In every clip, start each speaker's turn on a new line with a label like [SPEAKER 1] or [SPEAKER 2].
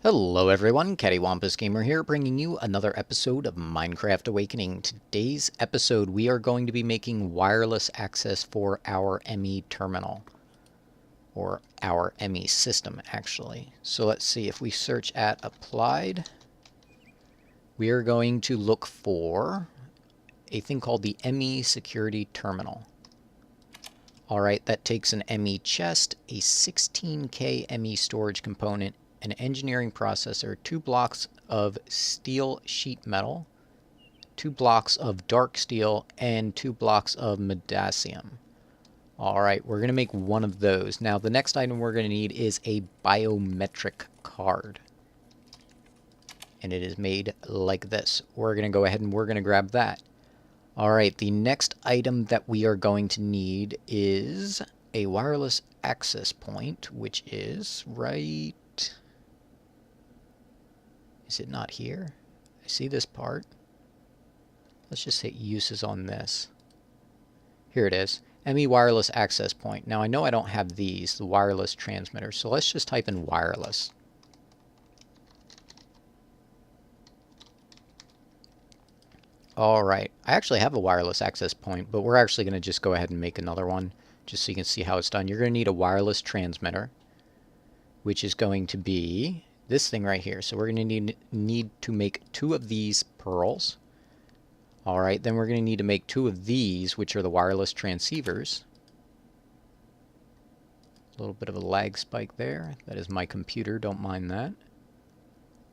[SPEAKER 1] Hello everyone, CaddywhumpusGamer here, bringing you another episode of Minecraft Awakening. Today's episode we are going to be making wireless access for our ME terminal. Or our ME system, actually. So let's see, if we search at Applied, we are going to look for a thing called the ME Security Terminal. Alright, that takes an ME chest, a 16K ME storage component, an engineering processor, 2 blocks of steel sheet metal, 2 blocks of dark steel, and 2 blocks of medasium. Alright, we're going to make one of those. Now the next item we're going to need is a biometric card. And it is made like this. We're going to go ahead and we're going to grab that. Alright, the next item that we are going to need is a wireless access point, which is right... Is it not here? I see this part. Let's just hit uses on this. Here it is. ME wireless access point. Now I know I don't have these, the wireless transmitters, so let's just type in wireless. Alright, I actually have a wireless access point, but we're actually going to just go ahead and make another one, just so you can see how it's done. You're going to need a wireless transmitter, which is going to be this thing right here. So we're going to need to make 2 of these pearls. Alright, then we're going to need to make 2 of these, which are the wireless transceivers. A little bit of a lag spike there. That is my computer, don't mind that.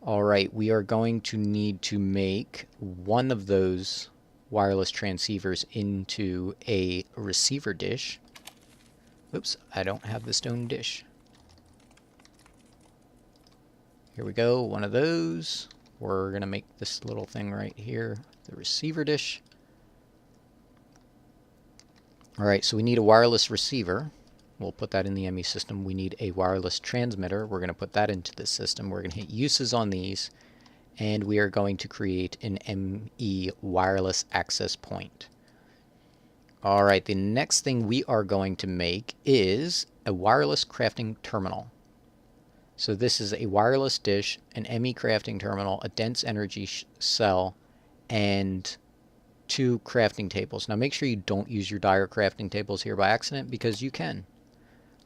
[SPEAKER 1] Alright, we are going to need to make 1 of those wireless transceivers into a receiver dish. Oops, I don't have the stone dish. Here we go, 1 of those. We're going to make this little thing right here, the receiver dish. Alright, so we need a wireless receiver. We'll put that in the ME system. We need a wireless transmitter. We're going to put that into the system. We're going to hit uses on these. And we are going to create an ME wireless access point. Alright, the next thing we are going to make is a wireless crafting terminal. So this is a wireless dish, an ME crafting terminal, a dense energy cell, and 2 crafting tables. Now make sure you don't use your dire crafting tables here by accident, because you can.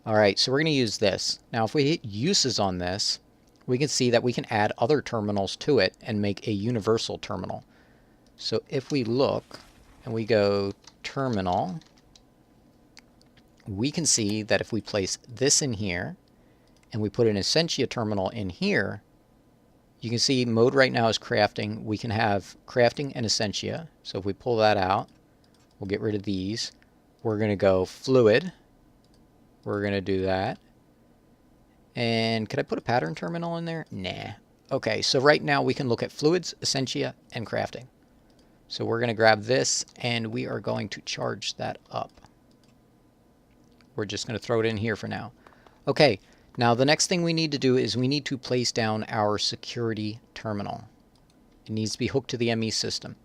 [SPEAKER 1] Alright, so we're going to use this. Now if we hit uses on this, we can see that we can add other terminals to it and make a universal terminal. So if we look and we go terminal, we can see that if we place this in here and we put an Essentia terminal in here, you can see mode right now is crafting. We can have crafting and Essentia. So if we pull that out, we'll get rid of these. We're going to go fluid. We're going to do that. And could I put a pattern terminal in there? Nah. Okay, so right now we can look at fluids, Essentia, and crafting. So we're going to grab this and we are going to charge that up. We're just going to throw it in here for now. Okay, now the next thing we need to do is we need to place down our security terminal. It needs to be hooked to the ME system.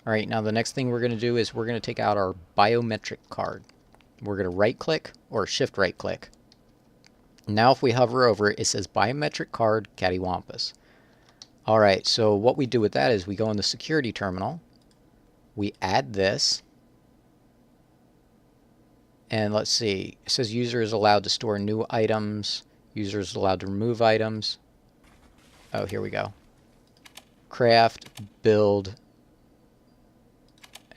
[SPEAKER 1] Alright, now the next thing we're going to do is we're going to take out our biometric card. We're going to right click or shift right click. Now if we hover over it, it says biometric card Caddywhumpus. Alright, so what we do with that is we go in the security terminal, we add this, and let's see, it says user is allowed to store new items, user is allowed to remove items. Oh, here we go. Craft, build,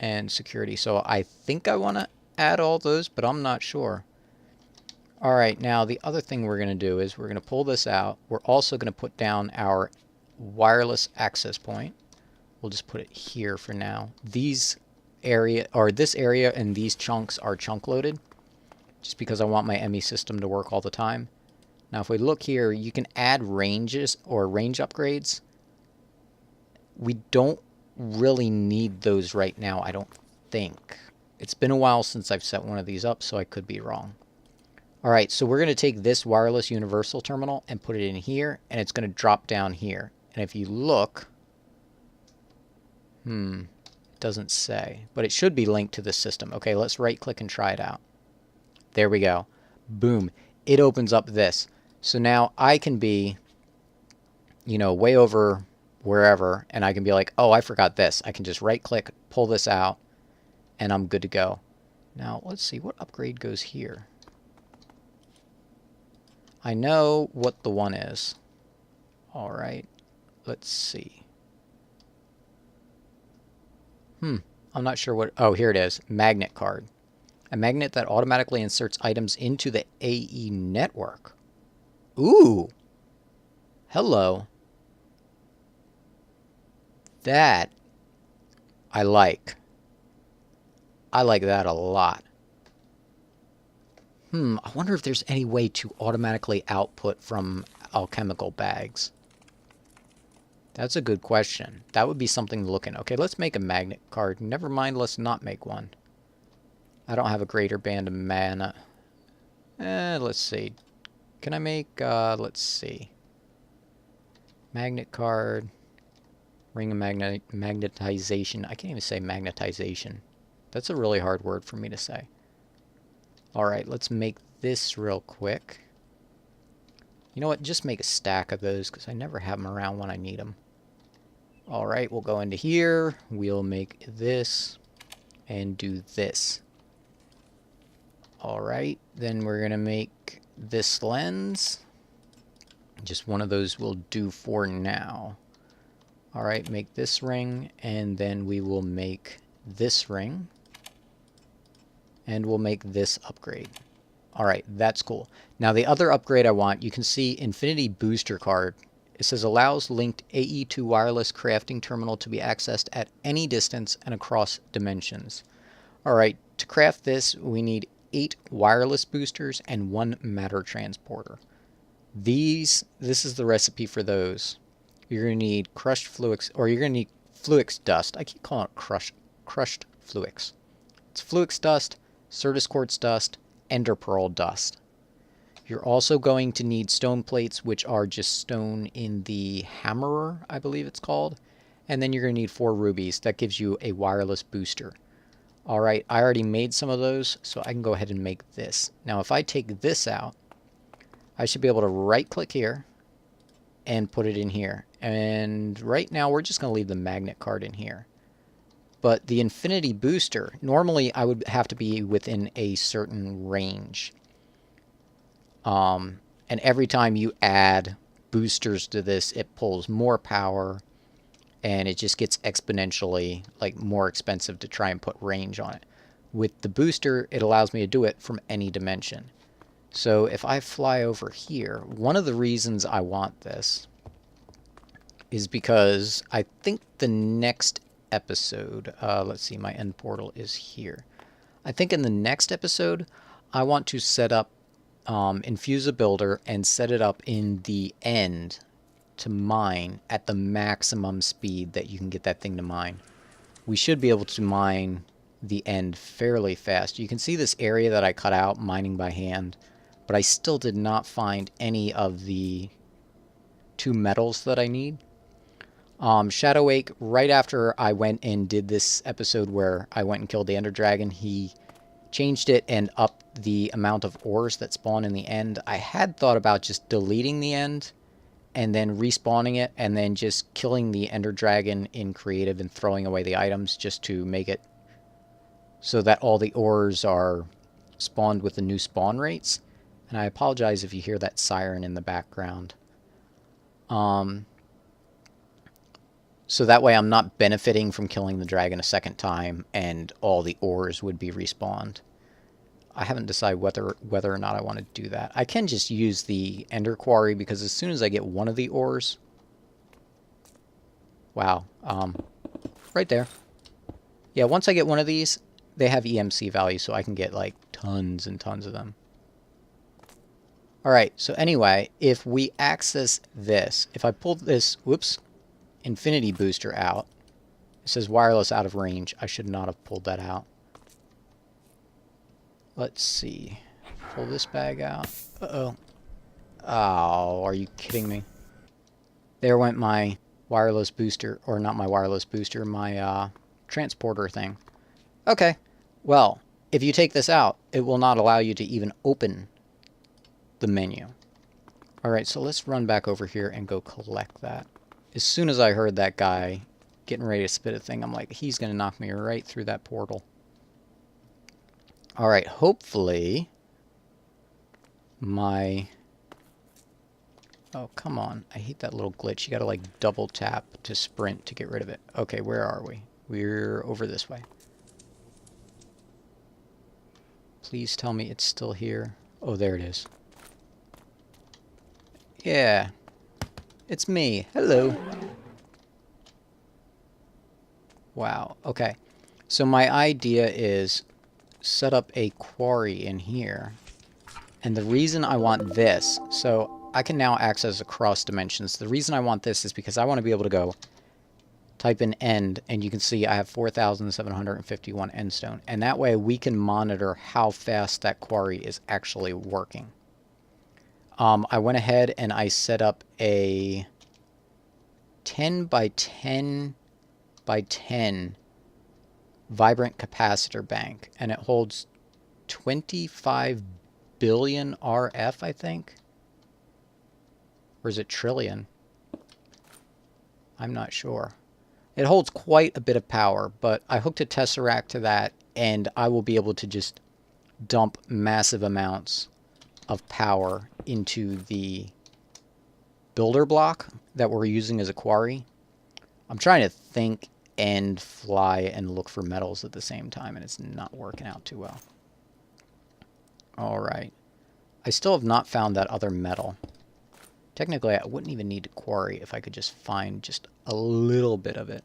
[SPEAKER 1] and security. So I think I want to add all those, but I'm not sure. Alright, now the other thing we're going to do is we're going to pull this out. We're also going to put down our wireless access point. We'll just put it here for now. This area and these chunks are chunk loaded, just because I want my ME system to work all the time. Now if we look here, you can add ranges or range upgrades. We don't really need those right now, I don't think. It's been a while since I've set one of these up, so I could be wrong. Alright, so we're going to take this wireless universal terminal and put it in here, and it's going to drop down here. And if you look, it doesn't say, but it should be linked to this system. Okay, let's right click and try it out. There we go. Boom. It opens up this. So now I can be you know, way over wherever, and I can be like, oh, I forgot this. I can just right click, pull this out, and I'm good to go. Now, let's see, what upgrade goes here? I know what the one is. All right, let's see. I'm not sure what, oh, here it is, magnet card. A magnet that automatically inserts items into the AE network. Ooh, hello. That I like. I like that a lot. I wonder if there's any way to automatically output from alchemical bags. That's a good question. That would be something to look in. Okay, let's make a magnet card. Never mind, let's not make one. I don't have a greater band of mana. Let's see. Can I make, let's see. Magnet card. Ring of magnetization. I can't even say magnetization. That's a really hard word for me to say. Alright, let's make this real quick. You know what? Just make a stack of those because I never have them around when I need them. Alright, we'll go into here. We'll make this and do this. Alright, then we're going to make this lens. Just one of those will do for now. Alright, make this ring, and then we will make this ring. And we'll make this upgrade. Alright, that's cool. Now the other upgrade I want, you can see Infinity Booster card. It says allows linked AE2 wireless crafting terminal to be accessed at any distance and across dimensions. Alright, to craft this, we need 8 wireless boosters and 1 matter transporter. This is the recipe for those. You're going to need crushed fluix, or you're going to need fluix dust. I keep calling it crushed fluix. It's fluix dust, Certus quartz dust, ender pearl dust. You're also going to need stone plates, which are just stone in the hammerer, I believe it's called. And then you're going to need 4 rubies. That gives you a wireless booster. Alright, I already made some of those, so I can go ahead and make this. Now if I take this out, I should be able to right click here and put it in here. And right now we're just going to leave the magnet card in here. But the infinity booster, normally I would have to be within a certain range. And every time you add boosters to this, it pulls more power. And it just gets exponentially like more expensive to try and put range on it. With the booster, it allows me to do it from any dimension. So if I fly over here, one of the reasons I want this is because I think the next episode, let's see, my end portal is here. I think in the next episode, I want to set up, infuse a builder and set it up in the end to mine at the maximum speed that you can get that thing to mine. We should be able to mine the end fairly fast. You can see this area that I cut out mining by hand, but I still did not find any of the 2 metals that I need. Shadow Wake, right after I went and did this episode where I went and killed the Ender Dragon, he changed it and upped the amount of ores that spawn in the end. I had thought about just deleting the end and then respawning it, and then just killing the Ender Dragon in creative and throwing away the items just to make it so that all the ores are spawned with the new spawn rates. And I apologize if you hear that siren in the background. So that way I'm not benefiting from killing the dragon a second time, and all the ores would be respawned. I haven't decided whether or not I want to do that. I can just use the Ender Quarry, because as soon as I get one of the ores... Wow. Right there. Yeah, once I get one of these, they have EMC value, so I can get, like, tons and tons of them. Alright, so anyway, if we access this, if I pull this, whoops, infinity booster out, it says wireless out of range. I should not have pulled that out. Let's see. Pull this bag out. Uh-oh. Oh, are you kidding me? There went my wireless booster, or not my wireless booster, my transporter thing. Okay, well, if you take this out, it will not allow you to even open the menu. Alright, so let's run back over here and go collect that. As soon as I heard that guy getting ready to spit a thing, I'm like, he's going to knock me right through that portal. Alright, hopefully my... Oh, come on. I hate that little glitch. You gotta, like, double tap to sprint to get rid of it. Okay, where are we? We're over this way. Please tell me it's still here. Oh, there it is. Yeah. It's me. Hello. Wow. Okay. So my idea is set up a quarry in here. And the reason I want this, so I can now access across dimensions. The reason I want this is because I want to be able to go type in end, and you can see I have 4,751 end stone. And that way we can monitor how fast that quarry is actually working. I went ahead and I set up a 10 by 10 by 10 vibrant capacitor bank, and it holds 25 billion RF, I think. Or is it trillion? I'm not sure. It holds quite a bit of power, but I hooked a tesseract to that, and I will be able to just dump massive amounts of power into the builder block that we're using as a quarry. I'm trying to think and fly and look for metals at the same time, and it's not working out too well. Alright. I still have not found that other metal. Technically, I wouldn't even need to quarry if I could just find just a little bit of it.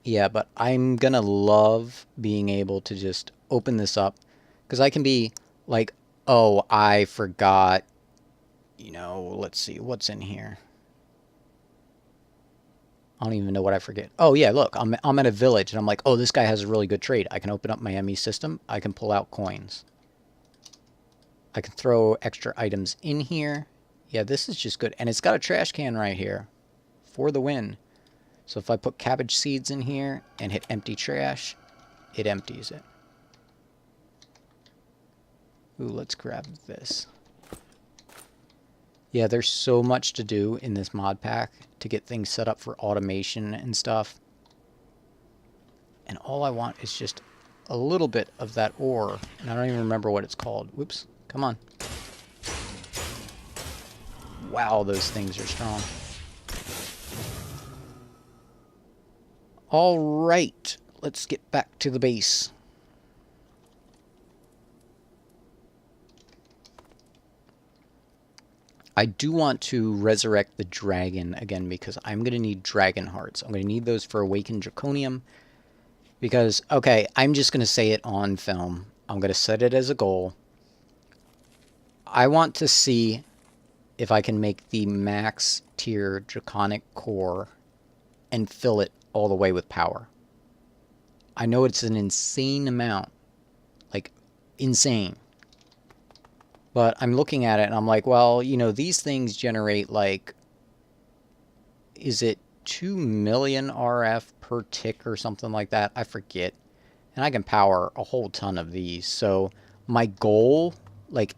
[SPEAKER 1] Yeah, but I'm gonna love being able to just open this up, because I can be like, oh, I forgot, you know, let's see, what's in here? I don't even know what I forget. Oh, yeah, look, I'm at a village, and I'm like, oh, this guy has a really good trade. I can open up my ME system. I can pull out coins. I can throw extra items in here. Yeah, this is just good. And it's got a trash can right here for the win. So if I put cabbage seeds in here and hit empty trash, it empties it. Ooh, let's grab this. Yeah, there's so much to do in this mod pack to get things set up for automation and stuff. And all I want is just a little bit of that ore. And I don't even remember what it's called. Whoops. Come on. Wow, those things are strong. Alright, let's get back to the base. I do want to resurrect the dragon again, because I'm going to need dragon hearts. I'm going to need those for Awakened Draconium. Because, okay, I'm just going to say it on film. I'm going to set it as a goal. I want to see if I can make the max tier draconic core and fill it all the way with power. I know it's an insane amount. Like, insane. But I'm looking at it and I'm like, well, you know, these things generate like, is it 2 million RF per tick or something like that? I forget. And I can power a whole ton of these. So my goal, like,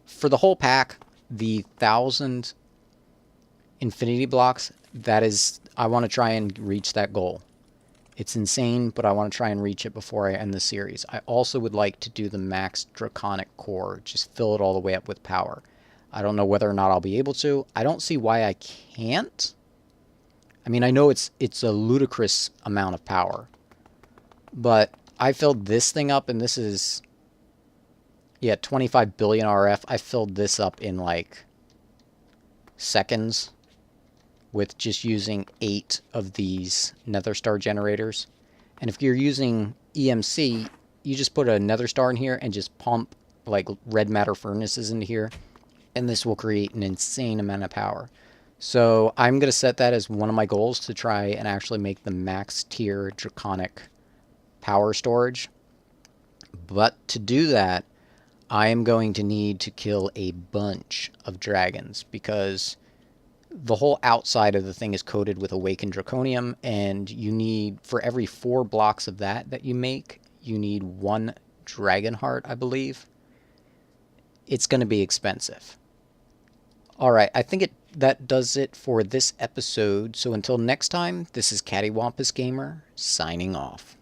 [SPEAKER 1] for the whole pack, the 1,000 infinity blocks, that is, I want to try and reach that goal. It's insane, but I want to try and reach it before I end the series. I also would like to do the max draconic core, just fill it all the way up with power. I don't know whether or not I'll be able to. I don't see why I can't. I mean, I know it's a ludicrous amount of power, but I filled this thing up, and this is, yeah, 25 billion RF. I filled this up in like seconds, with just using 8 of these nether star generators. And if you're using EMC, you just put a nether star in here and just pump like red matter furnaces into here, and this will create an insane amount of power. So I'm going to set that as one of my goals, to try and actually make the max tier draconic power storage. But to do that, I am going to need to kill a bunch of dragons, because The whole outside of the thing is coated with awakened draconium, and you need, for every 4 blocks of that you make, you need 1 dragon heart, I believe. It's going to be expensive. Alright, I think that does it for this episode. So until next time, this is CaddywhumpusGamer signing off.